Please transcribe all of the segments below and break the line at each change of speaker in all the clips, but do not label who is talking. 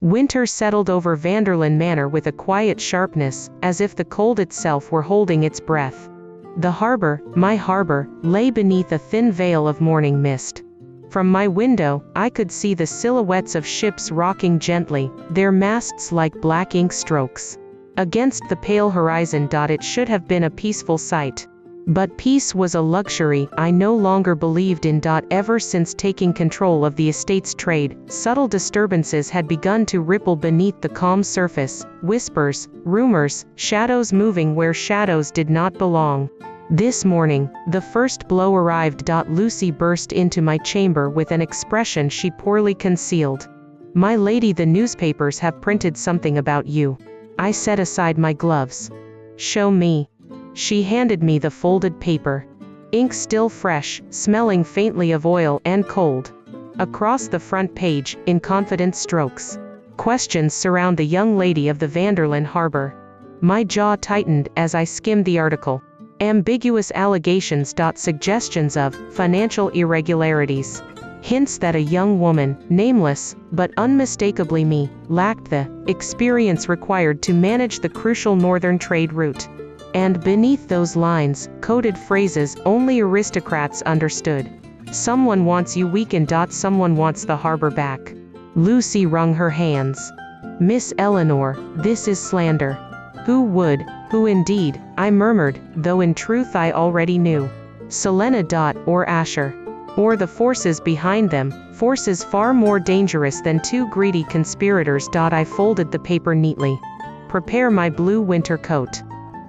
Winter settled over Vanderlyn Manor with a quiet sharpness, as if the cold itself were holding its breath. The harbor, my harbor, lay beneath a thin veil of morning mist. From my window, I could see the silhouettes of ships rocking gently, their masts like black ink strokes against the pale horizon. It should have been a peaceful sight. But peace was a luxury I no longer believed in. Ever since taking control of the estate's trade, subtle disturbances had begun to ripple beneath the calm surface, whispers, rumors, shadows moving where shadows did not belong. This morning, the first blow arrived. Lucy burst into my chamber with an expression she poorly concealed. "My lady, the newspapers have printed something about you." I set aside my gloves. "Show me." She handed me the folded paper. Ink still fresh, smelling faintly of oil and cold. Across the front page, in confident strokes, questions surround the young lady of the Vanderlyn harbor. My jaw tightened as I skimmed the article. Ambiguous allegations. Suggestions of financial irregularities. Hints that a young woman, nameless, but unmistakably me, lacked the experience required to manage the crucial northern trade route. And beneath those lines, coded phrases only aristocrats understood. "Someone wants you weakened. Someone wants the harbor back." Lucy wrung her hands. "Miss Eleanor, this is slander." "Who would? Who indeed?" I murmured, though in truth I already knew. Selena. Or Asher. Or the forces behind them, forces far more dangerous than two greedy conspirators. I folded the paper neatly. "Prepare my blue winter coat.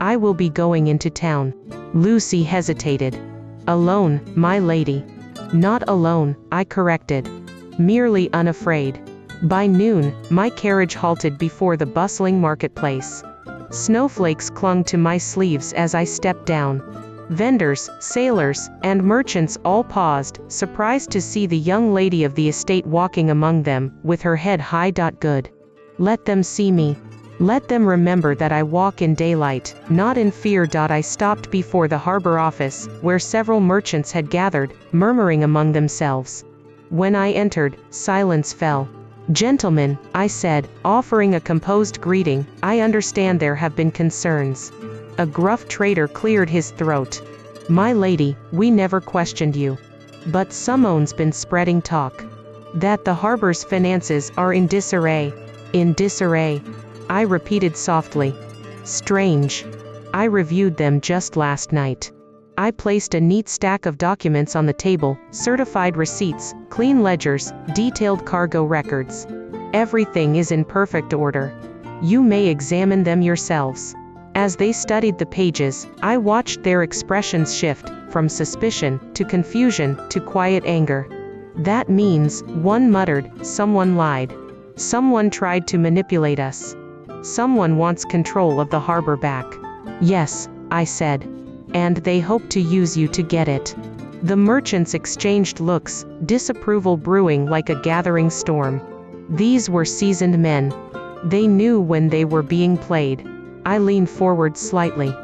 I will be going into town." Lucy hesitated. "Alone, my lady." "Not alone," I corrected. "Merely unafraid." By noon, my carriage halted before the bustling marketplace. Snowflakes clung to my sleeves as I stepped down. Vendors, sailors, and merchants all paused, surprised to see the young lady of the estate walking among them, with her head high. Good. Let them see me. Let them remember that I walk in daylight, not in fear. I stopped before the harbor office, where several merchants had gathered, murmuring among themselves. When I entered, silence fell. "Gentlemen," I said, offering a composed greeting, "I understand there have been concerns." A gruff trader cleared his throat. "My lady, we never questioned you. But someone's been spreading talk that the harbor's finances are in disarray." "In disarray?" I repeated softly. "Strange. I reviewed them just last night." I placed a neat stack of documents on the table, certified receipts, clean ledgers, detailed cargo records. "Everything is in perfect order. You may examine them yourselves." As they studied the pages, I watched their expressions shift, from suspicion, to confusion, to quiet anger. "That means," one muttered, "someone lied. Someone tried to manipulate us. Someone wants control of the harbor back." "Yes," I said. "And they hope to use you to get it." The merchants exchanged looks, disapproval brewing like a gathering storm. These were seasoned men. They knew when they were being played. I leaned forward slightly.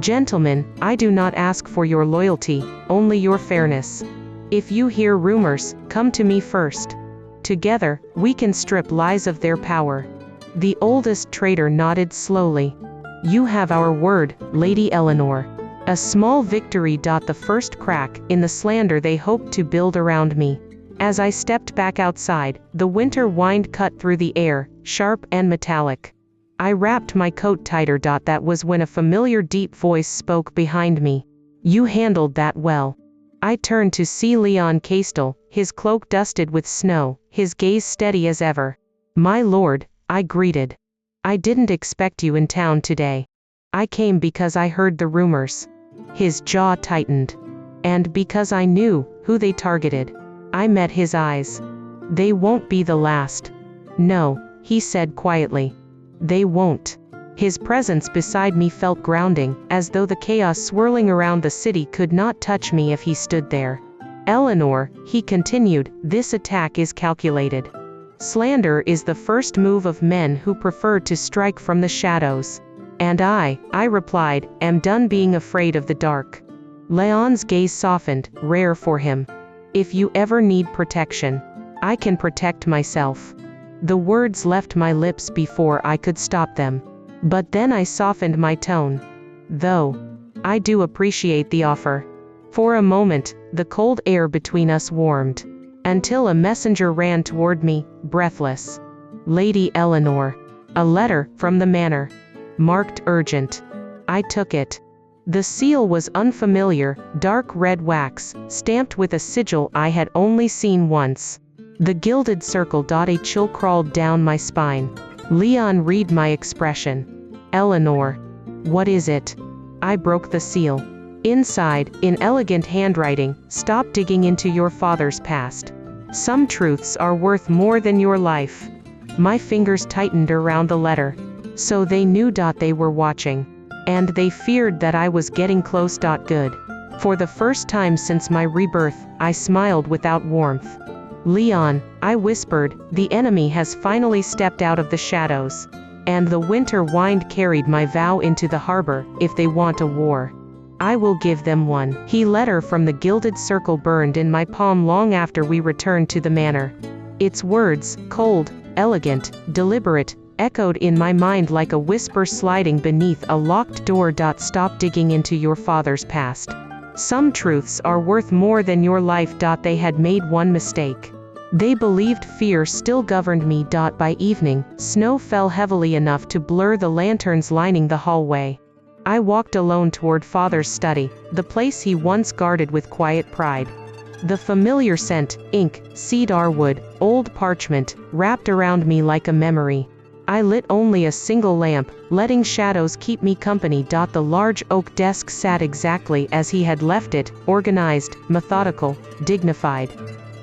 "Gentlemen, I do not ask for your loyalty, only your fairness. If you hear rumors, come to me first. Together, we can strip lies of their power." The oldest trader nodded slowly. "You have our word, Lady Eleanor." A small victory. The first crack in the slander they hoped to build around me. As I stepped back outside, the winter wind cut through the air, sharp and metallic. I wrapped my coat tighter. That was when a familiar deep voice spoke behind me. "You handled that well." I turned to see Leon Castel, his cloak dusted with snow, his gaze steady as ever. "My lord," I greeted. "I didn't expect you in town today." "I came because I heard the rumors." His jaw tightened. "And because I knew who they targeted." I met his eyes. "They won't be the last." "No," he said quietly. "They won't." His presence beside me felt grounding, as though the chaos swirling around the city could not touch me if he stood there. "Eleanor," he continued, "this attack is calculated. Slander is the first move of men who prefer to strike from the shadows. And I replied, am done being afraid of the dark." Leon's gaze softened, rare for him. "If you ever need protection, I can protect myself." The words left my lips before I could stop them. But then I softened my tone. Though I do appreciate the offer. For a moment, the cold air between us warmed. Until a messenger ran toward me, breathless. Lady Eleanor. A letter from the manor. Marked urgent. I took it. The seal was unfamiliar, dark red wax, stamped with a sigil I had only seen once. The gilded circle. A chill crawled down my spine. Leon read my expression. Eleanor. What is it? I broke the seal. Inside, in elegant handwriting, stop digging into your father's past. Some truths are worth more than your life. My fingers tightened around the letter. So they knew. They were watching. And they feared that I was getting close. Good. For the first time since my rebirth, I smiled without warmth. Leon, I whispered, the enemy has finally stepped out of the shadows. And the winter wind carried my vow into the harbor. If they want a war, I will give them one. The letter from the gilded circle burned in my palm long after we returned to the manor. Its words, cold, elegant, deliberate, echoed in my mind like a whisper sliding beneath a locked door. Stop digging into your father's past. Some truths are worth more than your life. They had made one mistake. They believed fear still governed me. By evening, snow fell heavily enough to blur the lanterns lining the hallway. I walked alone toward Father's study, the place he once guarded with quiet pride. The familiar scent, ink, cedar wood, old parchment, wrapped around me like a memory. I lit only a single lamp, letting shadows keep me company. The large oak desk sat exactly as he had left it, organized, methodical, dignified.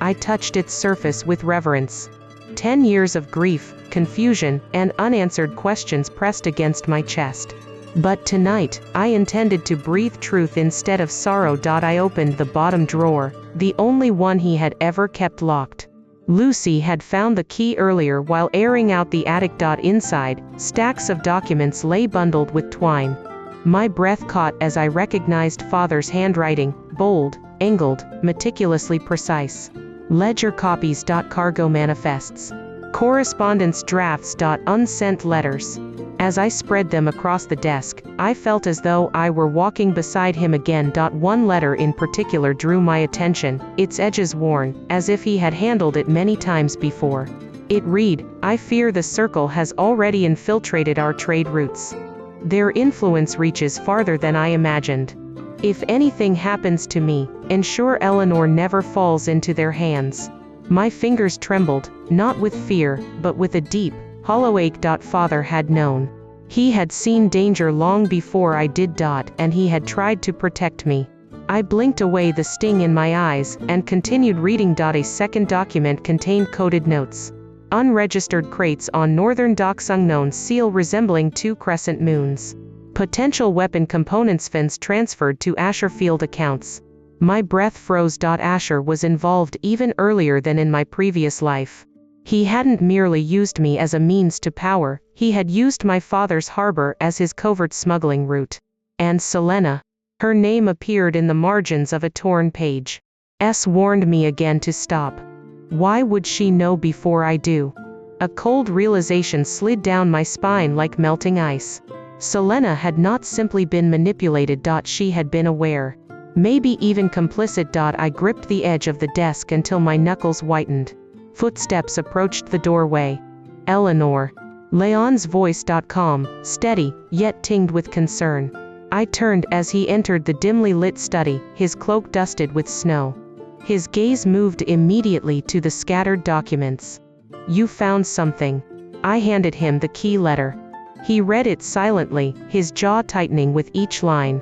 I touched its surface with reverence. 10 years of grief, confusion, and unanswered questions pressed against my chest. But tonight, I intended to breathe truth instead of sorrow. I opened the bottom drawer, the only one he had ever kept locked. Lucy had found the key earlier while airing out the attic. Inside, stacks of documents lay bundled with twine. My breath caught as I recognized Father's handwriting, bold, angled, meticulously precise. Ledger copies. Cargo manifests. Correspondence drafts. Unsent letters. As I spread them across the desk, I felt as though I were walking beside him again. One letter in particular drew my attention, its edges worn, as if he had handled it many times before. It read, I fear the circle has already infiltrated our trade routes. Their influence reaches farther than I imagined. If anything happens to me, ensure Eleanor never falls into their hands. My fingers trembled, not with fear, but with a deep, hollow ache. Father had known. He had seen danger long before I did. And he had tried to protect me. I blinked away the sting in my eyes, and continued reading. A second document contained coded notes. Unregistered crates on northern docks. Unknown seal resembling 2 crescent moons. Potential weapon components. Funds transferred to Asherfield accounts. My breath froze. Asher was involved even earlier than in my previous life. He hadn't merely used me as a means to power, he had used my father's harbor as his covert smuggling route. And Selena. Her name appeared in the margins of a torn page. S warned me again to stop. Why would she know before I do? A cold realization slid down my spine like melting ice. Selena had not simply been manipulated. She had been aware. Maybe even complicit. I gripped the edge of the desk until my knuckles whitened. Footsteps approached the doorway. Eleanor. Leon's voice. Calm, steady, yet tinged with concern. I turned as he entered the dimly lit study, his cloak dusted with snow. His gaze moved immediately to the scattered documents. You found something. I handed him the key letter. He read it silently, his jaw tightening with each line.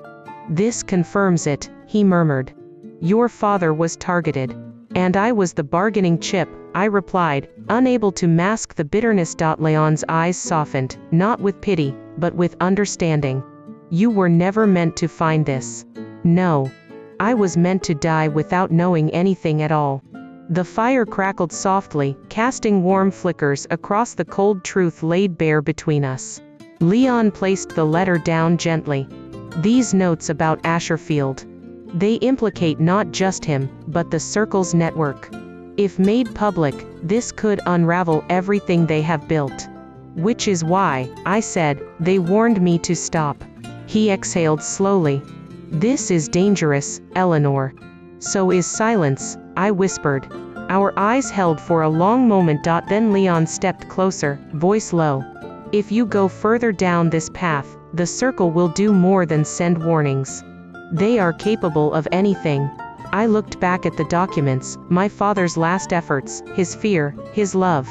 This confirms it, he murmured. Your father was targeted. And I was the bargaining chip, I replied, unable to mask the bitterness. Leon's eyes softened, not with pity, but with understanding. You were never meant to find this. No. I was meant to die without knowing anything at all. The fire crackled softly, casting warm flickers across the cold truth laid bare between us. Leon placed the letter down gently. These notes about Asherfield. They implicate not just him, but the circle's network. If made public, this could unravel everything they have built. Which is why, I said, they warned me to stop. He exhaled slowly. This is dangerous, Eleanor. So is silence, I whispered. Our eyes held for a long moment. Then Leon stepped closer, voice low. If you go further down this path, the circle will do more than send warnings. They are capable of anything. I looked back at the documents, my father's last efforts, his fear, his love.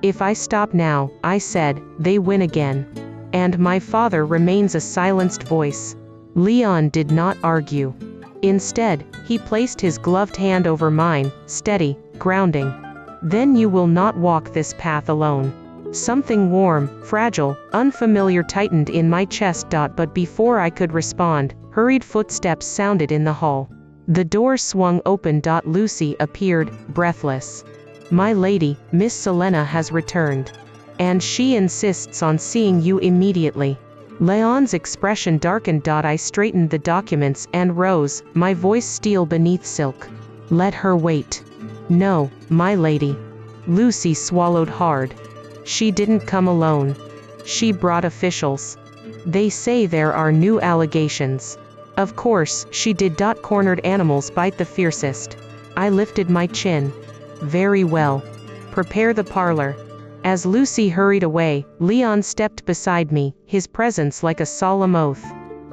If I stop now, I said, they win again. And my father remains a silenced voice. Leon did not argue. Instead, he placed his gloved hand over mine, steady, grounding. Then you will not walk this path alone. Something warm, fragile, unfamiliar tightened in my chest. But before I could respond, hurried footsteps sounded in the hall. The door swung open. Lucy appeared, breathless. My lady, Miss Selena has returned. And she insists on seeing you immediately. Leon's expression darkened. I straightened the documents and rose, my voice steel beneath silk. Let her wait. No, my lady. Lucy swallowed hard. She didn't come alone. She brought officials. They say there are new allegations. Of course, she did. Cornered animals bite the fiercest. I lifted my chin. Very well. Prepare the parlor. As Lucy hurried away, Leon stepped beside me, his presence like a solemn oath.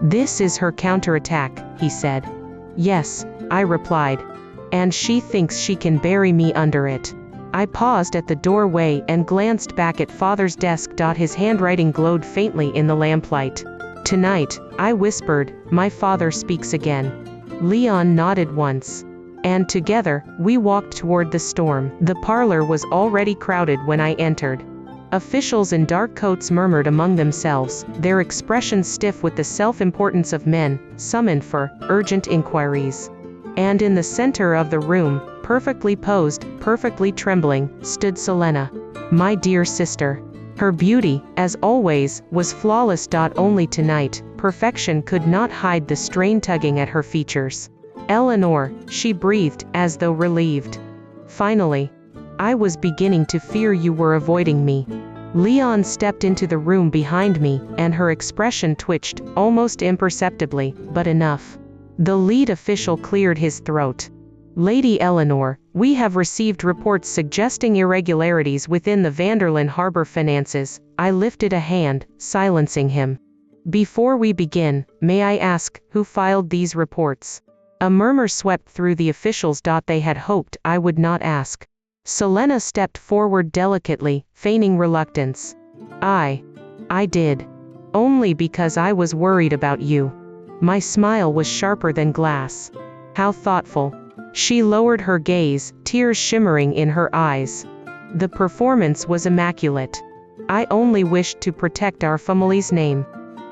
This is her counterattack, he said. Yes, I replied. And she thinks she can bury me under it. I paused at the doorway and glanced back at Father's desk. His handwriting glowed faintly in the lamplight. Tonight, I whispered, my father speaks again. Leon nodded once. And together, we walked toward the storm. The parlor was already crowded when I entered. Officials in dark coats murmured among themselves, their expressions stiff with the self-importance of men, summoned for urgent inquiries. And in the center of the room, perfectly posed, perfectly trembling, stood Selena. My dear sister. Her beauty, as always, was flawless. Only tonight, perfection could not hide the strain tugging at her features. Eleanor, she breathed, as though relieved. Finally. I was beginning to fear you were avoiding me. Leon stepped into the room behind me, and her expression twitched, almost imperceptibly, but enough. The lead official cleared his throat. Lady Eleanor, we have received reports suggesting irregularities within the Vanderlyn Harbor finances. I lifted a hand, silencing him. Before we begin, may I ask, who filed these reports? A murmur swept through the officials. They had hoped I would not ask. Selena stepped forward delicately, feigning reluctance. I did. Only because I was worried about you. My smile was sharper than glass. How thoughtful. She lowered her gaze, tears shimmering in her eyes. The performance was immaculate. I only wished to protect our family's name.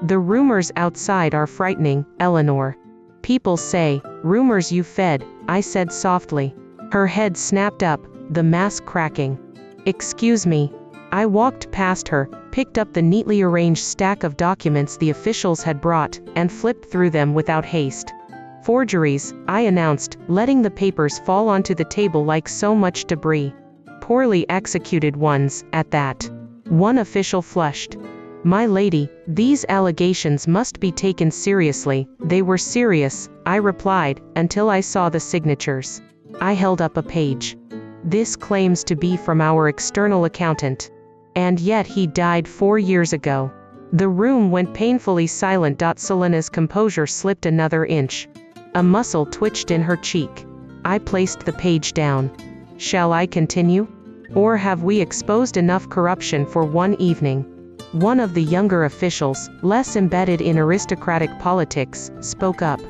The rumors outside are frightening, Eleanor. People say, rumors you fed, I said softly. Her head snapped up, the mask cracking. Excuse me. I walked past her, picked up the neatly arranged stack of documents the officials had brought, and flipped through them without haste. Forgeries, I announced, letting the papers fall onto the table like so much debris. Poorly executed ones, at that. One official flushed. My lady, these allegations must be taken seriously. They were serious, I replied, until I saw the signatures. I held up a page. This claims to be from our external accountant. And yet he died 4 years ago. The room went painfully silent. Selena's composure slipped another inch. A muscle twitched in her cheek. I placed the page down. Shall I continue? Or have we exposed enough corruption for one evening? One of the younger officials, less embedded in aristocratic politics, spoke up.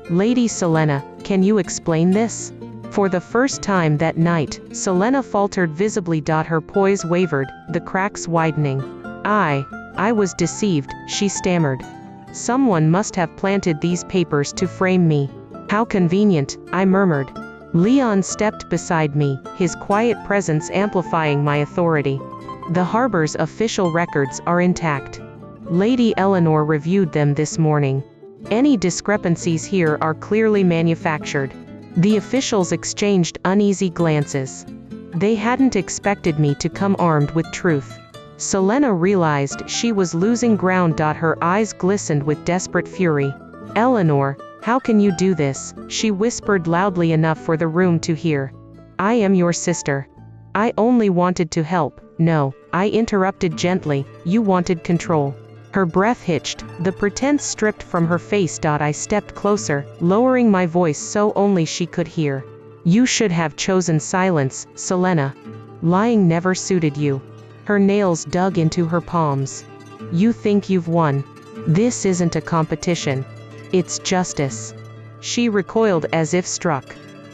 Lady Selena, can you explain this? For the first time that night, Selena faltered visibly. Her poise wavered, the cracks widening. I was deceived, she stammered. Someone must have planted these papers to frame me. How convenient, I murmured. Leon stepped beside me, his quiet presence amplifying my authority. The harbor's official records are intact. Lady Eleanor reviewed them this morning. Any discrepancies here are clearly manufactured. The officials exchanged uneasy glances. They hadn't expected me to come armed with truth. Selena realized she was losing ground. Her eyes glistened with desperate fury. "Eleanor, how can you do this?" she whispered loudly enough for the room to hear. "I am your sister. I only wanted to help." "No," I interrupted gently, "you wanted control." Her breath hitched, the pretense stripped from her face. I stepped closer, lowering my voice so only she could hear. "You should have chosen silence, Selena. Lying never suited you." Her nails dug into her palms. "You think you've won. This isn't a competition. It's justice." She recoiled as if struck.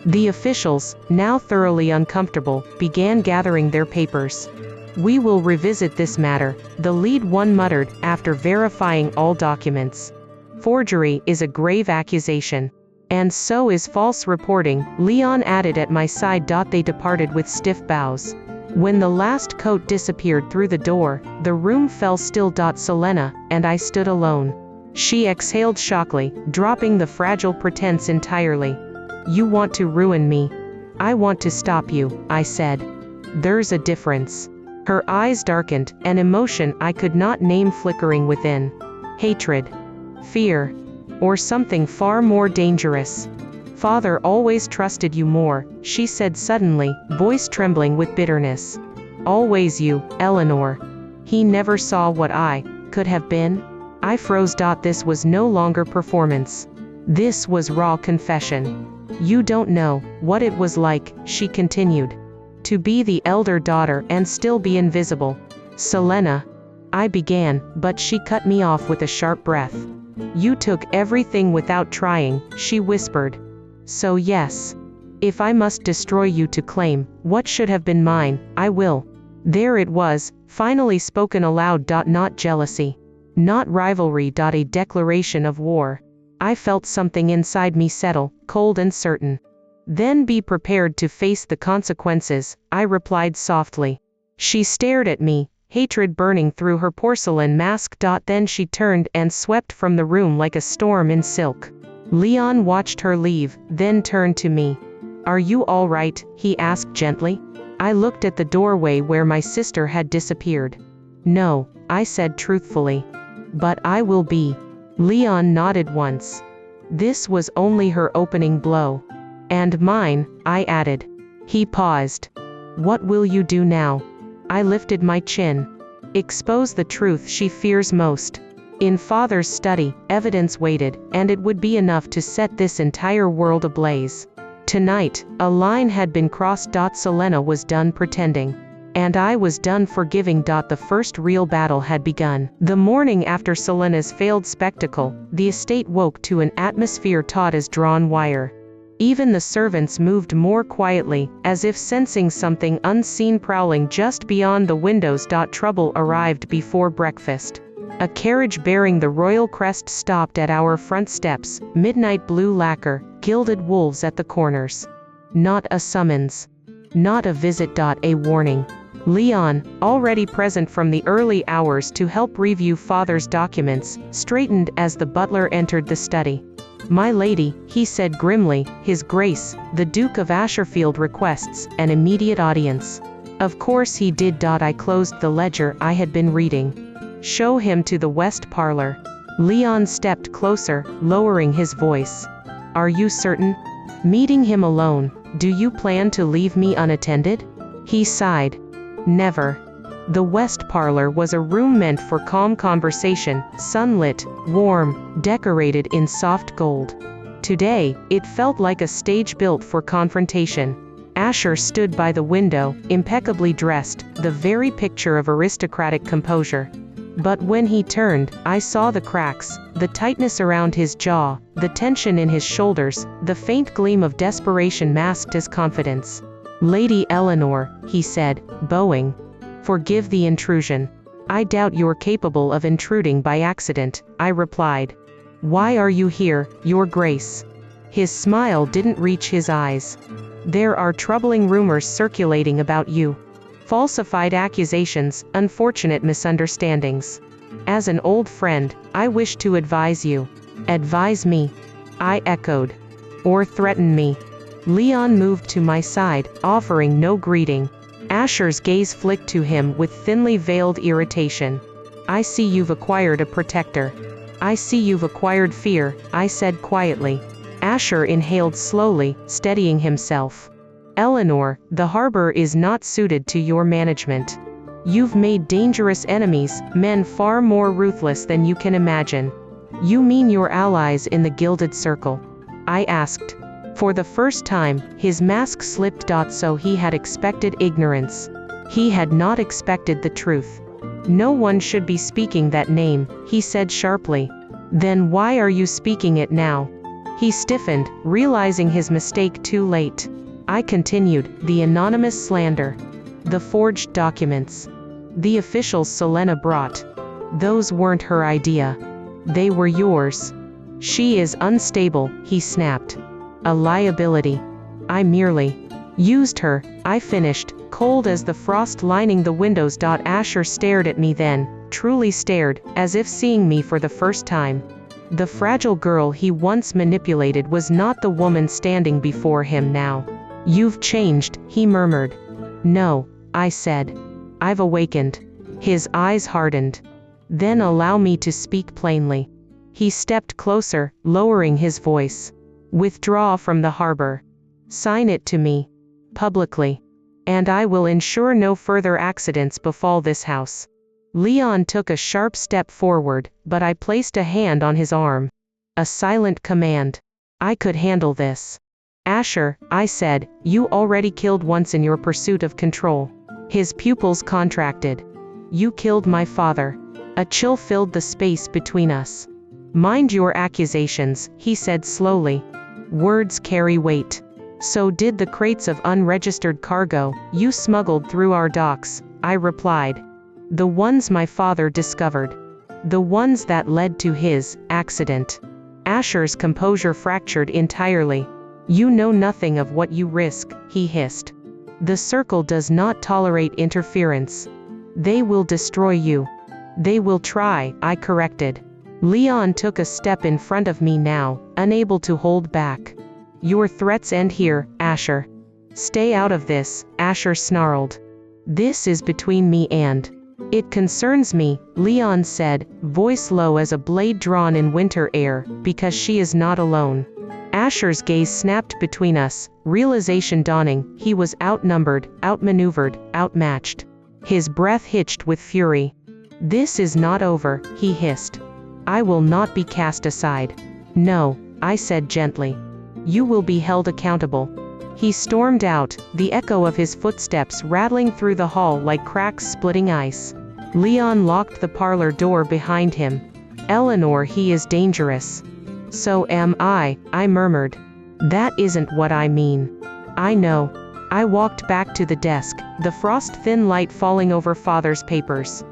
The officials, now thoroughly uncomfortable, began gathering their papers. "We will revisit this matter," the lead one muttered, after verifying all documents. "Forgery is a grave accusation. And so is false reporting," Leon added at my side. They departed with stiff bows. When the last coat disappeared through the door, the room fell still. Selena and I stood alone. She exhaled shockingly, dropping the fragile pretense entirely. "You want to ruin me. I want to stop you," I said. "There's a difference." Her eyes darkened, an emotion I could not name flickering within. Hatred, fear, or something far more dangerous. "Father always trusted you more," she said suddenly, voice trembling with bitterness. "Always you, Eleanor. He never saw what I could have been." I froze. This was no longer performance. This was raw confession. "You don't know what it was like," she continued. "To be the elder daughter and still be invisible." "Selena," I began, but she cut me off with a sharp breath. "You took everything without trying," she whispered. "So yes. If I must destroy you to claim what should have been mine, I will." There it was, finally spoken aloud. Not jealousy. Not rivalry. A declaration of war. I felt something inside me settle, cold and certain. "Then be prepared to face the consequences," I replied softly. She stared at me, hatred burning through her porcelain mask. Then she turned and swept from the room like a storm in silk. Leon watched her leave, then turned to me. "Are you all right?" he asked gently. I looked at the doorway where my sister had disappeared. "No," I said truthfully. "But I will be." Leon nodded once. This was only her opening blow. "And mine," I added. He paused. "What will you do now?" I lifted my chin. "Expose the truth she fears most." In Father's study, evidence waited, and it would be enough to set this entire world ablaze. Tonight, a line had been crossed. Selena was done pretending. And I was done forgiving. The first real battle had begun. The morning after Selena's failed spectacle, the estate woke to an atmosphere taut as drawn wire. Even the servants moved more quietly, as if sensing something unseen prowling just beyond the windows. Trouble arrived before breakfast. A carriage bearing the royal crest stopped at our front steps, midnight blue lacquer, gilded wolves at the corners. Not a summons. Not a visit. A warning. Leon, already present from the early hours to help review Father's documents, straightened as the butler entered the study. "My lady," he said grimly, "His Grace, the Duke of Asherfield requests an immediate audience." Of course he did. I closed the ledger I had been reading. "Show him to the west parlor." Leon stepped closer, lowering his voice. "Are you certain? Meeting him alone, do you plan to leave me unattended?" He sighed. "Never." The west parlor was a room meant for calm conversation, sunlit, warm, decorated in soft gold. Today, it felt like a stage built for confrontation. Asher stood by the window, impeccably dressed, the very picture of aristocratic composure. But when he turned, I saw the cracks, the tightness around his jaw, the tension in his shoulders, the faint gleam of desperation masked as confidence. "Lady Eleanor," he said, bowing. "Forgive the intrusion. I doubt you're capable of intruding by accident," I replied. "Why are you here, Your Grace?" His smile didn't reach his eyes. "There are troubling rumors circulating about you. Falsified accusations, unfortunate misunderstandings. As an old friend, I wish to advise you." "Advise me?" I echoed. "Or threaten me?" Leon moved to my side, offering no greeting. Asher's gaze flicked to him with thinly veiled irritation. I see you've acquired a protector. I see you've acquired fear, I said quietly. Asher inhaled slowly, steadying himself. Eleanor, the harbor is not suited to your management. You've made dangerous enemies, men far more ruthless than you can imagine. You mean your allies in the Gilded Circle? I asked. For the first time, his mask slipped. So he had expected ignorance. He had not expected the truth. No one should be speaking that name, he said sharply. Then why are you speaking it now? He stiffened, realizing his mistake too late. I continued, the anonymous slander. The forged documents. The officials Selena brought. Those weren't her idea. They were yours. She is unstable, he snapped. A liability. I merely used her, I finished, cold as the frost lining the windows. Asher stared at me then, truly stared, as if seeing me for the first time. The fragile girl he once manipulated was not the woman standing before him now. You've changed, he murmured. No, I said. I've awakened. His eyes hardened. Then allow me to speak plainly. He stepped closer, lowering his voice. Withdraw from the harbor. Sign it to me. Publicly. And I will ensure no further accidents befall this house. Leon took a sharp step forward, but I placed a hand on his arm. A silent command. I could handle this. Asher, I said, you already killed once in your pursuit of control. His pupils contracted. You killed my father. A chill filled the space between us. Mind your accusations, he said slowly. Words carry weight. So did the crates of unregistered cargo you smuggled through our docks, I replied. The ones my father discovered. The ones that led to his accident. Asher's composure fractured entirely. You know nothing of what you risk, he hissed. The circle does not tolerate interference. They will destroy you. They will try, I corrected. Leon took a step in front of me now, unable to hold back. Your threats end here, Asher. Stay out of this, Asher snarled. This is between me and. It concerns me, Leon said, voice low as a blade drawn in winter air, because she is not alone. Asher's gaze snapped between us, realization dawning, he was outnumbered, outmaneuvered, outmatched. His breath hitched with fury. This is not over, he hissed. I will not be cast aside. No, I said gently. You will be held accountable. He stormed out, the echo of his footsteps rattling through the hall like cracks splitting ice. Leon locked the parlor door behind him. Eleanor, he is dangerous. So am I murmured. That isn't what I mean. I know. I walked back to the desk, the frost-thin light falling over father's papers.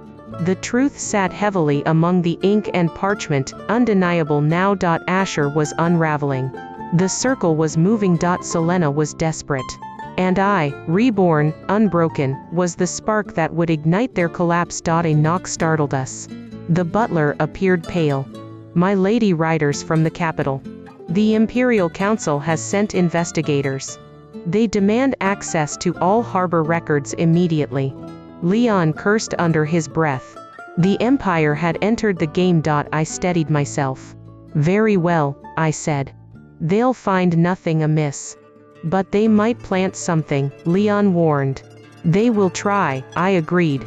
The truth sat heavily among the ink and parchment, undeniable now. Asher was unraveling. The circle was moving. Selena was desperate. And I, reborn, unbroken, was the spark that would ignite their collapse. A knock startled us. The butler appeared pale. My lady riders from the capital. The Imperial Council has sent investigators. They demand access to all harbor records immediately. Leon cursed under his breath. The Empire had entered the game. I steadied myself. Very well, I said. They'll find nothing amiss. But they might plant something, Leon warned. They will try, I agreed.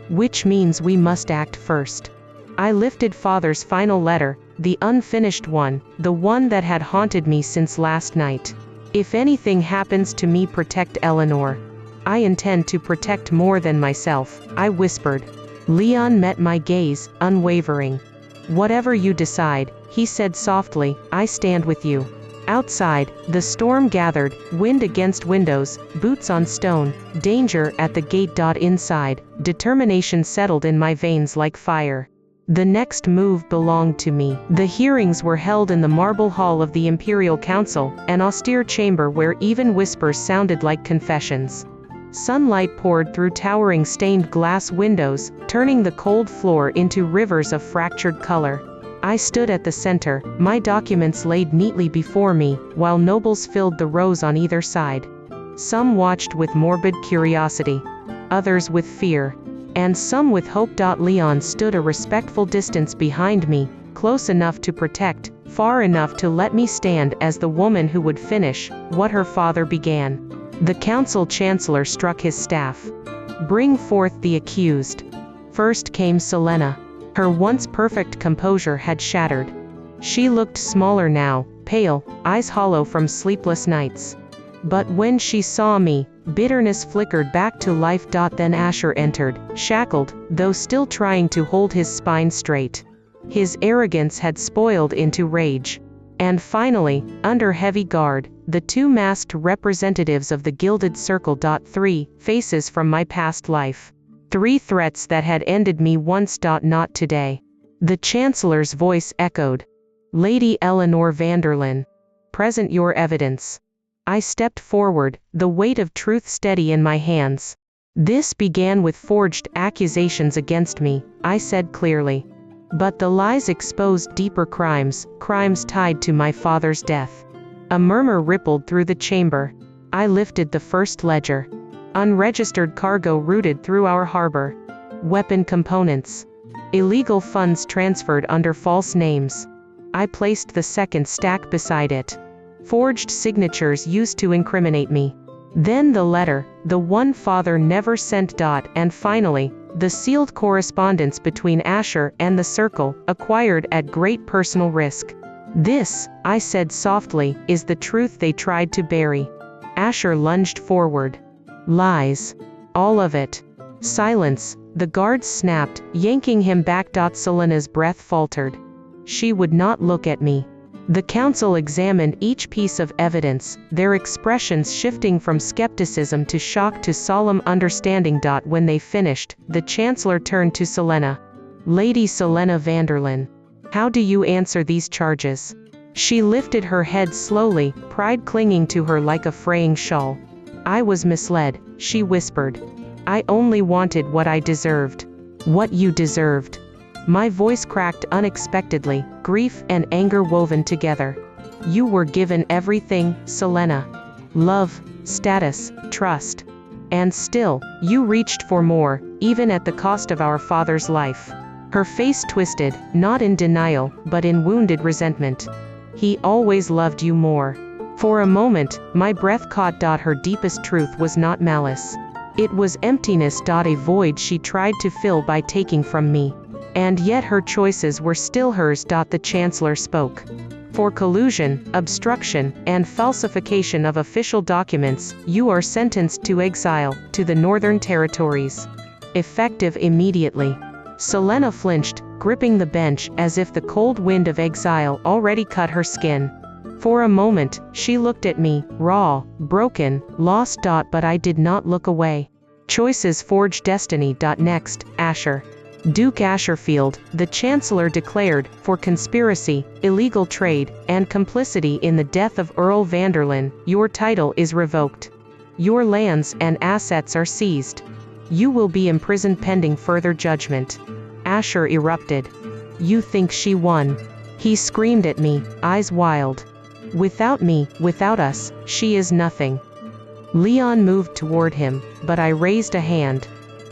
Which means we must act first. I lifted father's final letter, the unfinished one, the one that had haunted me since last night. If anything happens to me, protect Eleanor. I intend to protect more than myself, I whispered. Leon met my gaze, unwavering. Whatever you decide, he said softly, I stand with you. Outside, the storm gathered, wind against windows, boots on stone, danger at the gate. Inside, determination settled in my veins like fire. The next move belonged to me. The hearings were held in the marble hall of the Imperial Council, an austere chamber where even whispers sounded like confessions. Sunlight poured through towering stained glass windows, turning the cold floor into rivers of fractured color. I stood at the center, my documents laid neatly before me, while nobles filled the rows on either side. Some watched with morbid curiosity, others with fear, and some with hope. Leon stood a respectful distance behind me, close enough to protect, far enough to let me stand as the woman who would finish what her father began. The council chancellor struck his staff. "Bring forth the accused." First came Selena. Her once perfect composure had shattered. She looked smaller now, pale, eyes hollow from sleepless nights. But when she saw me, bitterness flickered back to life. Then Asher entered, shackled, though still trying to hold his spine straight. His arrogance had spoiled into rage. And finally, under heavy guard, the two masked representatives of the Gilded Circle. 3 faces from my past life. 3 threats that had ended me once. Not today. The Chancellor's voice echoed. "Lady Eleanor Vanderlyn. Present your evidence." I stepped forward, the weight of truth steady in my hands. "This began with forged accusations against me," I said clearly. "But the lies exposed deeper crimes, crimes tied to my father's death." A murmur rippled through the chamber. I lifted the first ledger. Unregistered cargo routed through our harbor. Weapon components. Illegal funds transferred under false names. I placed the second stack beside it. Forged signatures used to incriminate me. Then the letter, the one father never sent. And finally, the sealed correspondence between Asher and the Circle, acquired at great personal risk. "This," I said softly, "is the truth they tried to bury." Asher lunged forward. "Lies. All of it." Silence. The guards snapped, yanking him back. Selena's breath faltered. She would not look at me. The council examined each piece of evidence, their expressions shifting from skepticism to shock to solemn understanding. When they finished, the chancellor turned to Selena. "Lady Selena Vanderlyn, how do you answer these charges?" She lifted her head slowly, pride clinging to her like a fraying shawl. "I was misled," she whispered. "I only wanted what I deserved." "What you deserved." My voice cracked unexpectedly, grief and anger woven together. "You were given everything, Selena. Love, status, trust. And still, you reached for more, even at the cost of our father's life." Her face twisted, not in denial, but in wounded resentment. "He always loved you more." For a moment, my breath caught. Her deepest truth was not malice. It was emptiness. A void she tried to fill by taking from me. And yet her choices were still hers. The chancellor spoke. "For collusion, obstruction, and falsification of official documents, you are sentenced to exile, to the Northern Territories. Effective immediately." Selena flinched, gripping the bench, as if the cold wind of exile already cut her skin. For a moment, she looked at me, raw, broken, lost. But I did not look away. "Choices forge destiny." Next, Asher. Duke Asherfield, the chancellor declared, for conspiracy, illegal trade, and complicity in the death of Earl Vanderlyn, your title is revoked. Your lands and assets are seized. You will be imprisoned pending further judgment. Asher erupted. "You think she won?" He screamed at me, eyes wild. "Without me, without us, she is nothing." Leon moved toward him, but I raised a hand.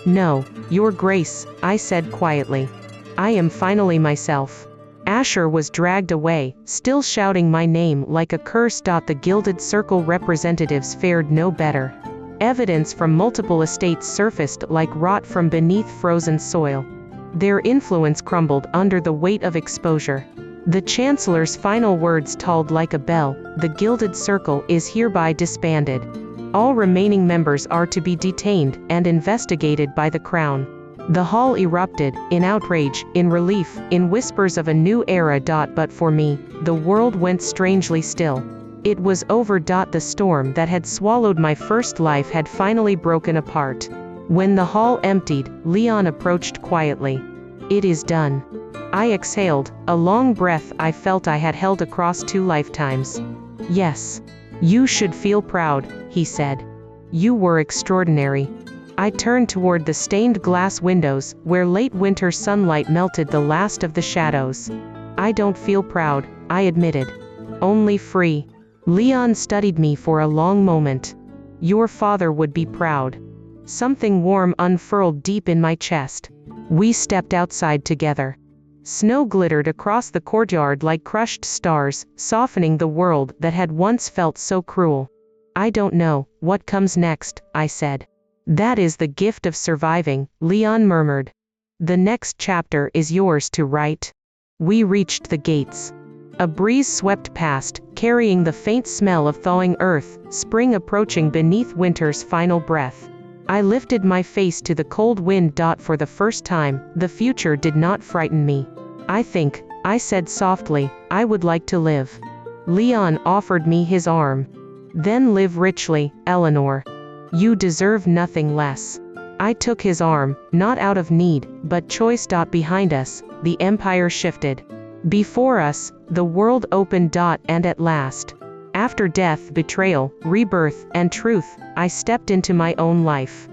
"No, Your Grace," I said quietly. "I am finally myself." Asher was dragged away, still shouting my name like a curse. The Gilded Circle representatives fared no better. Evidence from multiple estates surfaced like rot from beneath frozen soil. Their influence crumbled under the weight of exposure. The Chancellor's final words tolled like a bell: "The Gilded Circle is hereby disbanded. All remaining members are to be detained and investigated by the Crown." The hall erupted, in outrage, in relief, in whispers of a new era. But for me, the world went strangely still. It was over. The storm that had swallowed my first life had finally broken apart. When the hall emptied, Leon approached quietly. "It is done." I exhaled, a long breath I felt I had held across 2 lifetimes. "Yes. You should feel proud," he said. "You were extraordinary." I turned toward the stained glass windows, where late winter sunlight melted the last of the shadows. I don't feel proud, I admitted. Only free. Leon studied me for a long moment. Your father would be proud. Something warm unfurled deep in my chest. We stepped outside together. Snow glittered across the courtyard like crushed stars, softening the world that had once felt so cruel. I don't know what comes next, I said. That is the gift of surviving, Leon murmured. The next chapter is yours to write. We reached the gates. A breeze swept past, carrying the faint smell of thawing earth, spring approaching beneath winter's final breath. I lifted my face to the cold wind. For the first time, the future did not frighten me. I think, I said softly, I would like to live. Leon offered me his arm. Then live richly, Eleanor. You deserve nothing less. I took his arm, not out of need, but choice. Behind us, the empire shifted. Before us, the world opened. And at last, after death, betrayal, rebirth, and truth, I stepped into my own life.